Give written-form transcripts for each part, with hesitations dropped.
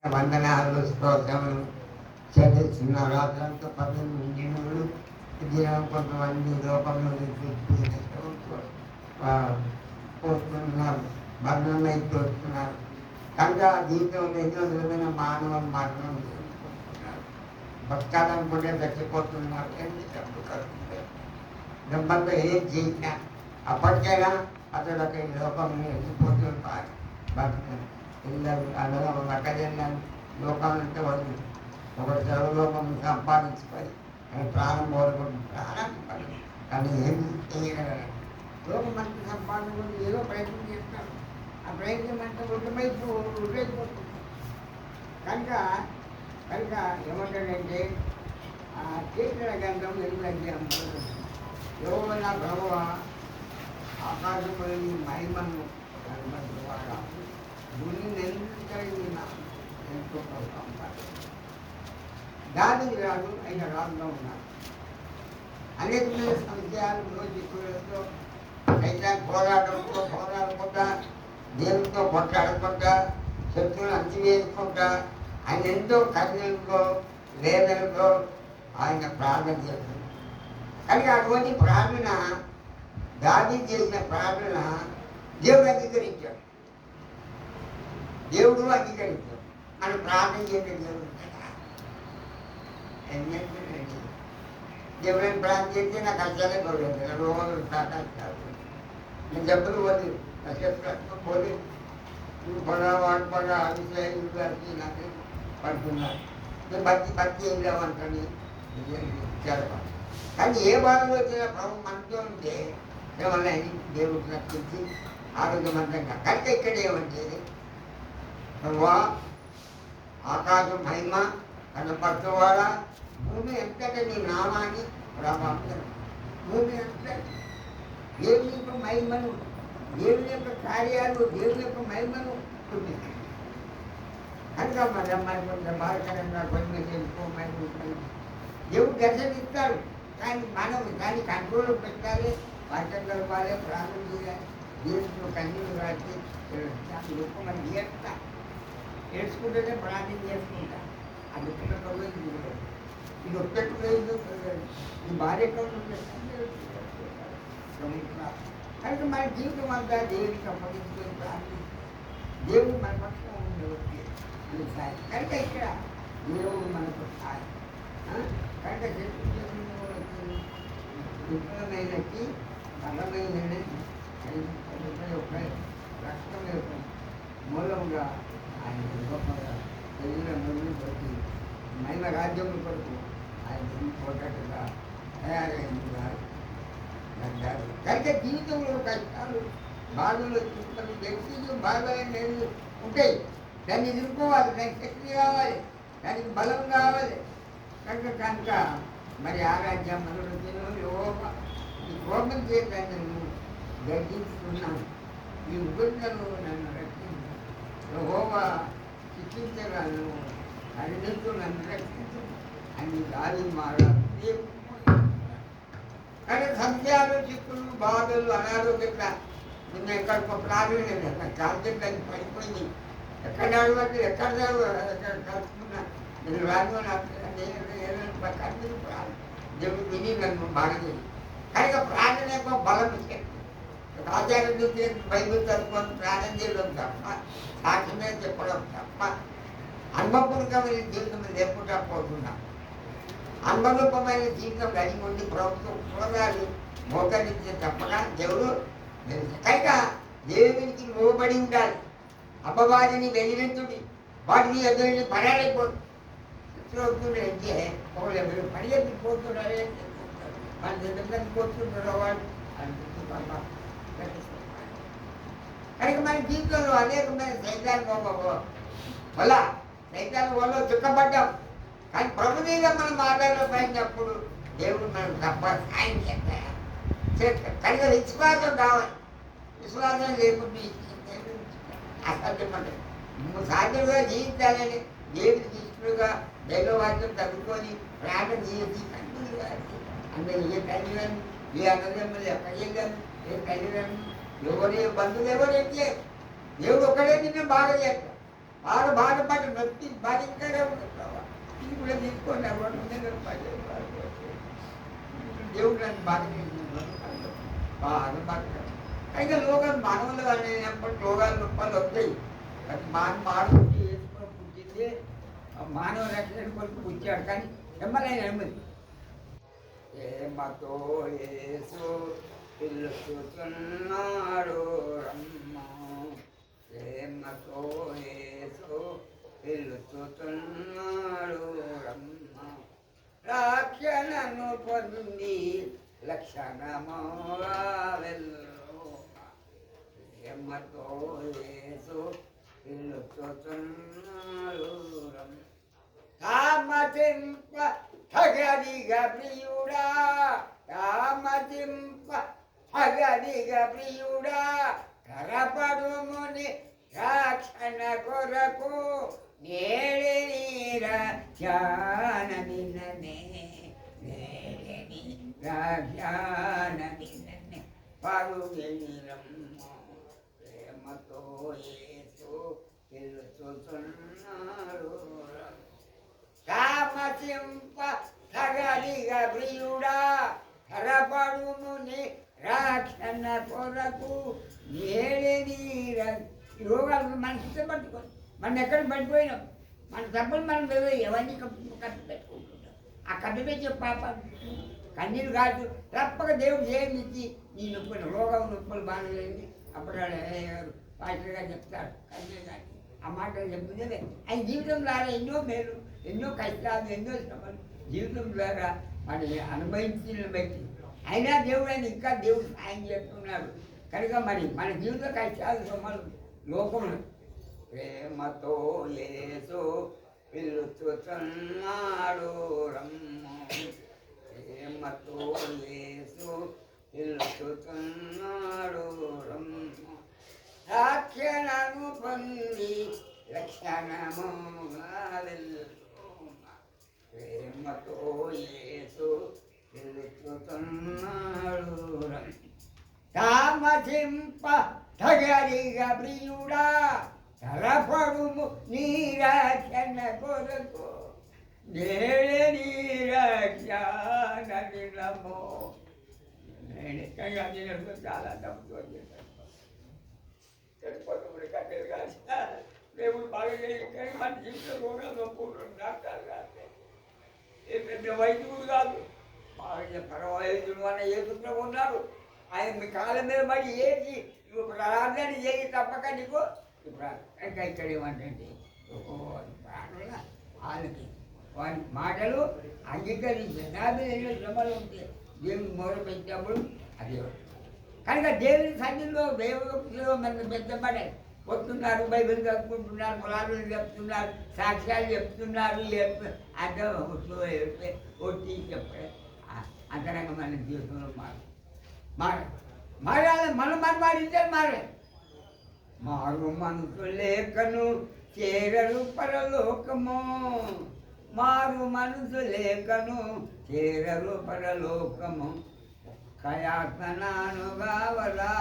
వందనాలు స్తోత్రములు చదివిస్తున్న రాత్రంతా పదవి నిండినోళ్ళు దినం కొంతమంది లోకంలో పోతున్నారు, భగ్నమైపోతున్నారు. కనుక జీవితంలో ఎన్నో విధమైన మానవ మరణం చేసుకుంటున్నారు. బతకాలనుకుంటే చచ్చిపోతున్నారు. ఎన్ని తప్పు కలుగుతాయి. డబ్బంతో ఏం చేసినా అప్పటికైనా అతడు ఒక లోకం వెళ్ళిపోతున్నారు. బతుకుతారు పిల్లలు అనగా ఒక అక్కడెళ్ళాను లోకాలంటే వాళ్ళు ఒక సర్వలోకం సంపాదించుకొని ప్రాణం కోరుకుంటుంది. ప్రాణం పని కానీ ఏమి చేయగలరు. లోకం మంచి సంపాదన కూడా ఏదో ప్రయత్నం చేస్తారు. ఆ ప్రయత్నం అంటే వృద్ధమైపోతుంది. కనుక కనుక ఏమంటాడంటే ఆ కీర్తన గ్రంథం 8వ అధ్యాయం యెహోవా ప్రభువ ఆకాశంలోని మహిమను ద్వారా భూమిని ఎంతో దానికి రాదు ఆయన రాజుగా ఉన్నారు. అనేకమైన సంశయాలు చిక్కులతో అయితే పోరాడకుండా దేవునితో కొట్లాడకుండా శత్రువులు అంచివేసుకుంటా ఆయన ఎంతో కన్నీళ్ళతో వేదనతో ఆయన ప్రార్థన చేస్తున్నారు. కానీ అటువంటి ప్రార్థన దావీదు చేసిన ప్రార్థన దేవుడు అంగీకరించాడు. దేవుడు అంగీకరించాడు. మనం ప్రార్థన చేసే దేవుడు దేవుడని ప్రార్థన చేస్తే నాకు కష్టాలే పోలేదు. రోజు కష్టాలు నేను చెప్పులు పోలేదు. పోలేదు వాడు పడ అభిషేకి నాకు పడుతున్నారు. నేను భక్తి ఏం లేవంటాను జరపాలి. కానీ ఏ బాధలు వచ్చినా ప్రభు మనతో ఉంటే ఏమన్నా దేవుడికి రక్షించి ఆరోగ్యవంతంగా. కనుక ఇక్కడ ఏమంటే ప్రభువా ఆకాశం మహిమ కనపరచువాడా భూమి ఎంతటా నీ నామాన్ని ప్రభావం. భూమి ఎంత దేవుని యొక్క మహిమను, దేవుని యొక్క కార్యాలు, దేవుని యొక్క మహిమను చూపిస్తాయి. కనుక మరి కొంచెం బాధకరంగా కొన్ని చేసుకోమని దేవుడు దర్శనిస్తాడు. కానీ మనం దాన్ని కంట్రోల్ పెట్టాలి, వాక్యం కలపాలి, ప్రార్థన చేయాలి. దేవుడితో కన్నీళ్ళు రాసి మనం చేస్తా ఏడ్చుకుంటేనే ప్రార్థన చేసుకుంటా. అది ఒక్కటో ఇది ఒక్కట్లేదు ఈ భార్య కనుక మన జీవితం అంతా దేవుడికి అప్పగించుకొని ప్రార్థన దేవుడు మన పక్షం ఉండవచ్చు. కనుక ఇక్కడ దేవుడు మనకు సాయం. కనుక విఫలమైనకి బలమైన యొక్క రక్తం యొక్క మూలంగా ఆయన గొప్పగా తెలియని మొదలు ప్రతి మహిమ రాజ్యం కొరకు ఆయన పోటట్టుగా తయారైంది. కనుక జీవితంలో కష్టాలు, బాధలు, చుట్టలు, వ్యక్తులు బాధలు ఉంటాయి. దాన్ని ఎదుర్కోవాలి. దానికి శక్తి కావాలి, దానికి బలం కావాలి. కనుక మరి ఆ రాజ్యం మనలో ఈ కోపం చేత నన్ను గర్జిస్తున్నాను. ఈ ఉగ్రతను నన్ను రక్షించు. యెహోవా శిక్షించగలను, అడిగించు, నన్ను రక్షించు అని గాలి మారాలి. కానీ సంశయాలు, చిక్కులు, బాధలు, అనారోగ్యంగా నిన్న ఎక్కడికో ప్రారంభం కాన్సెప్ట్ అని పడిపోయింది. ఎక్కడ అడగట్టు ఎక్కడ కలుసుకున్నా నేను రాను దేవుడు విని నన్ను బాగా చేయి. కనుక ప్రార్థన యొక్క బలం ఇచ్చాడు. ఆచార్యం చూస్తే బైబిల్ చదువుకొని ప్రార్థన చేయడం తప్ప, సాక్ష్యమే చెప్పడం తప్ప అనుభవపూర్వకమైన జీవితం లేకుండా పోతున్నాం. అనుభవరూపమైన జీవితం కలిగి ఉండి ప్రభుత్వం చూడాలి, మోకరించే తప్పగా దేవుడు కనుక దేవునికి లోబడి ఉండాలి. అపవాదిని వెళ్ళినట్టుడి వాటిని ఎదురు పడాలైపోతుంది. అంటే ఒకళ్ళు పడిపోతున్నారే మన దగ్గర పోతున్నారో వాళ్ళు కనుక మన జీవితంలో అనేకమైన సైతాన్ని వల్ల సైతాన్ని దుఃఖపడ్డాం. కానీ ప్రభు మీద మనం ఆధారపడినప్పుడు దేవుడు మనం తప్ప సాయం చేస్తాయా కనుక విశ్వాసం కావాలి. విశ్వాసం లేకుండా అసాధ్యపడ్డాడు. నువ్వు సాధ్యంగా జీవించాలని దేవుడికి ఇష్టలుగా దైవవాక్యం చదువుకొని ప్రార్థన చేసి కన్నీళ్ళు అందరూ ఏ తల్లిదండ్రులు, ఏ అన్నదమ్ములు, ఎక్కడేగాను, ఏ తల్లిదండ్రులు, ఎవరే బంధువులు ఎవరైతే దేవుడు ఒక్కడే నిన్ను బాగా చేస్తాడు. బాధపడి నొప్పి బాధించగా ఉంటుంది. ఇది కూడా తీసుకొని దేవుడు నన్ను బాగా బాగా అయితే లోకాలు మానవులు అనేటప్పుడు రోగాలు నొప్పాలు వస్తాయి. అది మానవుడు వేసుకొని పుట్టింది మానవ రక్షణ కొరకు పుట్టాడు. కానీ ఎమ్మలైన నెమ్మది ఏమతో యేసు పిలుస్తున్నాడు రమ్మ, ఏమతో యేసు పిలుస్తున్నాడు రమ్మ, రక్షణను పొంది లక్షణముగా వెళ్ళుమా, ఏమతో యేసు పిలుస్తున్నాడు రమ్మ, కామతింప తగదిగా ప్రియుడా, కామతింప తగదిగా ప్రియుడా, కరపడుముని రక్షణ కొరకు నేడే రాజ్యాన నిన్ననే, నేడే రాజ్యాన నిన్ననే పరుగిరమ్మ, ప్రేమతో యేసు పిలుస్తున్నాడు, కామసింప తగలిగ ప్రియుడా, కరపడుముని రక్షణ కొరకు నేడే రోగాలు మన సిద్ధం పట్టుకోండి. మనం ఎక్కడ పడిపోయినాం, మన తప్పులు మనం ఎవరిని కట్టు పెట్టుకుంటున్నాం. ఆ కట్టు పెట్టే పాప కన్నీళ్ళు కాదు తప్పక దేవుడు ఏమిచ్చి నీ నొప్పులు రోగం నొప్పులు బాగాలేదు. అప్పుడు పాస్టర్ గారు చెప్తారు కన్నీళ్ళు కానీ ఆ మాటలు చెప్తుందే ఆయన జీవితం ద్వారా ఎన్నో మేలు, ఎన్నో కష్టాలు, ఎన్నో శ్రమలు జీవితం ద్వారా మన అనుభవించిన వ్యక్తి అయినా దేవుడు ఆయన ఇంకా దేవుడు సాయం చేస్తున్నాడు కనుక మరి మన జీవిత కష్టాలు శ్రమలు లోకంలో ప్రేమతో యేసు పిలుస్తున్నాడు రమ్మ, ప్రేమతో యేసు పిలుస్తున్నాడు రమ్మ, రక్షణను పొంది లక్షణముగా వెళ్ళుమా, ప్రేమతో యేసు పిలుస్తున్నాడు రమ్మ, కామసింప తగలిగ ప్రియుడా, కరపడుము నీ రక్షణ కొరకు నేడే నీ రక్షణ నిలము. నేను ఎక్కగా నేను చాలా తప్పుతో చేశాను. చనిపోతున్నప్పుడు కట్టెలు కాదు దేవుడు బాగా చేయాలి. మన జీవితం రోగాలు నొప్పుకుంటున్నాం. డాక్టర్ కాదు, ఏ పెద్ద వైద్యుడు కాదు, బాగా పరవైద్యుడు అన్న ఏదులో ఉన్నారు. ఆయన మీ కాళ్ళ మీద పడి ఏది ప్రార్థన చేయి తప్పక నీకు ఇప్పుడు ఇక్కడ ఏమంటే వాళ్ళకి వారి మాటలు అంగీకరించి ఎన్నో శ్రమలు ఉంటాయి. దేవుని మొర పెట్టినప్పుడు అది కనుక దేవుని సన్నిధిలో దేవుడు మనకు పెద్దపడే వస్తున్నారు, బైబిల్ చదువుకుంటున్నారు, పొలాలు చెప్తున్నారు, సాక్ష్యాలు చెప్తున్నారు, అంటే వచ్చి చెప్పే అంతరంగా మన జీవితంలో మారాలి. మనం మారించాలి, మారాలి. మారు మనసు లేఖను చేరరు పరలోకము, మారు మనసు లేఖను చేరరు పరలోకము, కయాత్మనాను కావలా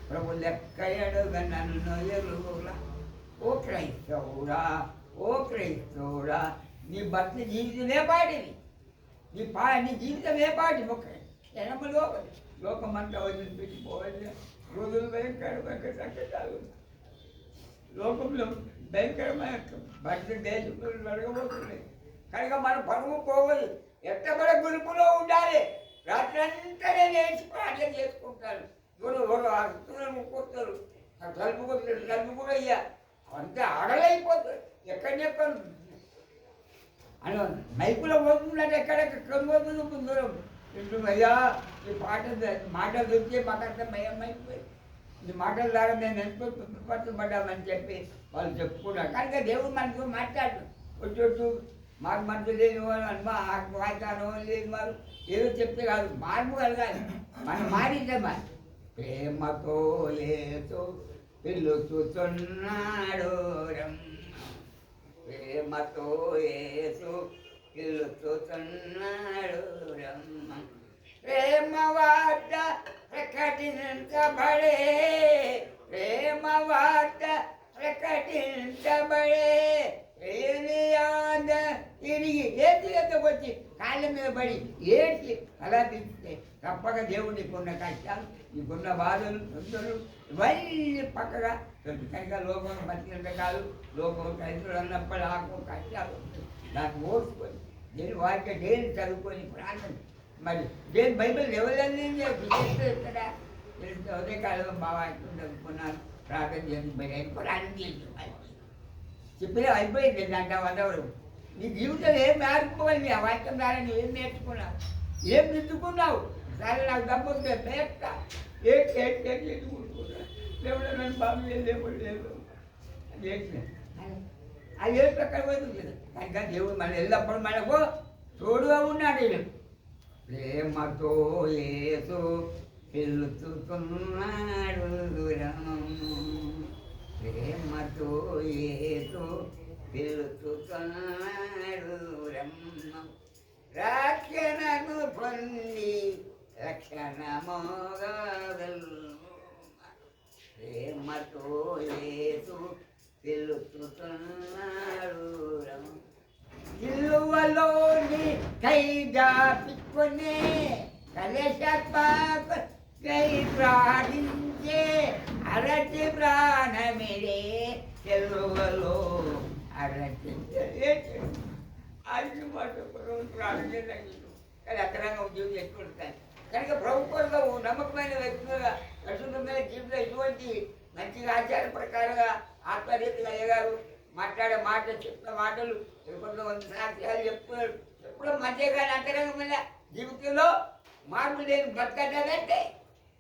ప్రభు లెక్క ఎడుగ నన్ను ఎరుగులా. ఓ క్రైస్తవుడా, ఓ క్రైస్తవుడా, నీ భర్త జీవితమే పాటిది, నీ జీవితమే పాటి. ఒక క్షణములో లోకమంతా వదిలిపెట్టిపోవాలి. రోజులు భయంకరమైన సంకటాలు, లోకంలో భయంకరమైన భర్త దేశంలో జరగబోతున్నాయి. కనుక మన పరువు పోవాలి. ఎట్టబడ గురుపులో ఉండాలి. రాత్రంతా నేర్చి ప్రార్థన చేసుకుంటారు. ఎవరు ఆస్తులను ముక్కొస్తారు, తలుపు కొట్టారు, తలుపు కూడా అయ్యా అంతే ఆడలైపోతారు. ఎక్కడెక్కడ అని మైకులో పోతుందంటే ఎక్కడెక్కడ కనుగోతుంది దూరం అయ్యా ఈ మాటలు దొరికితే మాకంతా భయం అయిపోయి ఈ మాటల ద్వారా మేము ఎంతో పట్టుబడ్డామని చెప్పి వాళ్ళు చెప్పుకున్నారు. కనుక దేవుడు మనతో మాట్లాడు వచ్చి మాకు మనసు లేని వాళ్ళు వాతావరణం లేని వారు ఏదో చెప్తే కాదు, మార్పు కలగాలి. మనం మారిందే మరి ప్రేమతో యేసు పిలుస్తున్నాడు రమ్మ, ప్రేమతో యేసు పిలుస్తున్నాడు రమ్మ, ప్రేమ వార్త ప్రకటించబడే, ప్రేమ వార్త ప్రకటించబడే, ప్రేమి ఈయనకి ఏది వచ్చి కాళ్ళ మీద పడి ఏడ్చి అలా తీస్తే తప్పక దేవుడు నీకున్న కష్టాలు నీకున్న బాధలు తొందరలు ఇవన్నీ పక్కగా కనుక లోకం బతికినంత కాదు లోకం రైతులు అన్నప్పుడు ఆకు కష్టాలు దాన్ని ఓర్చుకొని దేని వాక్య దేని చదువుకొని ప్రార్థన మరి దేని బైబిల్ ఎవరైనా ఇక్కడ ఉదయకాలం బాగా చదువుకున్నాను ప్రార్థన చేసి ప్రార్థన చేసి చెప్పినా అయిపోయింది దాంట్లో వందవరు నీ జీవితం ఏం నేర్చుకోవాలి నీ వాక్యం ద్వారా నువ్వు ఏం నేర్చుకున్నావు ఏం దిద్దుకున్నావు సరే నాకు దమ్ముంటే పేట ఎత్తుకుంటున్నా దేవుడు నన్ను బాబు లేవు లేదు అది అది ఏ ప్రకారం పోతుంది కనుక దేవుడు మన ఎల్లప్పుడు మనకు తోడుగా ఉన్నాడు వీళ్ళు ప్రేమతో ఏసు పిలుచుతున్నాడు ప్రేమతో ఏసు పిలుచుతున్నాడు రక్షణను పొంది రక్షణ మోగలు ప్రేమతో ఏసు పిలుచుతున్నాడు ఇల్లువలోని కైగా పిక్కునే కలశత్వాక కై ప్రాణించే అరటి ప్రాణమిడే చెల్లువలో అరటి అది మాట ప్రాణమే తగ్గింది కానీ అక్కడంగా ఉద్యోగం చేసుకుంటాను కనుక ప్రభుత్వంలో నమ్మకమైన వ్యక్తులుగా పరిశుభ్రమైన జీవితంలో ఇటువంటి మంచిగా ఆచార ప్రకారంగా ఆత్మరీతిగా అయ్యగారు మాట్లాడే మాటలు చెప్పిన మాటలు కొంతమంది సాక్ష్యాలు చెప్తున్నారు ఎప్పుడో మంచిగా కానీ అంతరంగమైన జీవితంలో మార్పు లేని బతకట్టాలంటే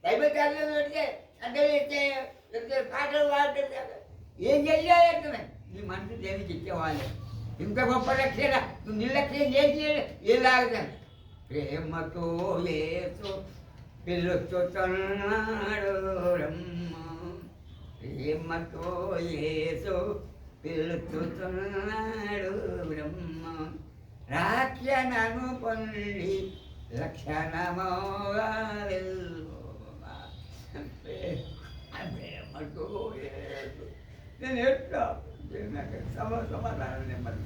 బైబిల్ చదివిన పెడితే అంటే పాటలు పాడుతారు ఏం చెయ్యాలి నీ మనసు దేనికి ఇచ్చేవాళ్ళు ఇంత గొప్ప రక్షణ నువ్వు నిర్లక్ష్యం చేసి ఏం లాగుతాను ప్రేమతో ఏసు పిలుచుతున్నాడు ప్రేమతో ఏసు పిలుచుతున్నాడు బ్రహ్మ రాక్షణను పొంది లక్షణమోగా ప్రేమతో ఏసు నేను ఎట్లా సమాధానం నెమ్మది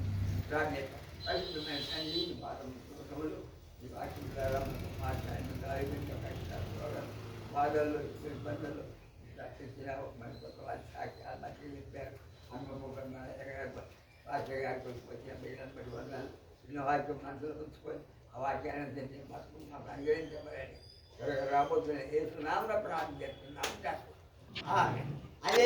ప్రార్థన తల్లి పాదములు ఈ వాక్యం ద్వారా మాట్లాడిన బాధల్లో ఇబ్బందులు మనకు ఒక సాక్ష్యాలు మంచి చెప్పారు అమ్మకంగా భాష గారికి వచ్చిన బిడ్డను బట్టి వందలు చిన్న వాక్యం మనసులో ఉంచుకొని ఆ వాక్యాన్ని తెలిసి మాకు అనుగ్రహించబడండి రాబోతున్న ఏ సునామలో ప్రార్థన చేస్తున్నాం అదే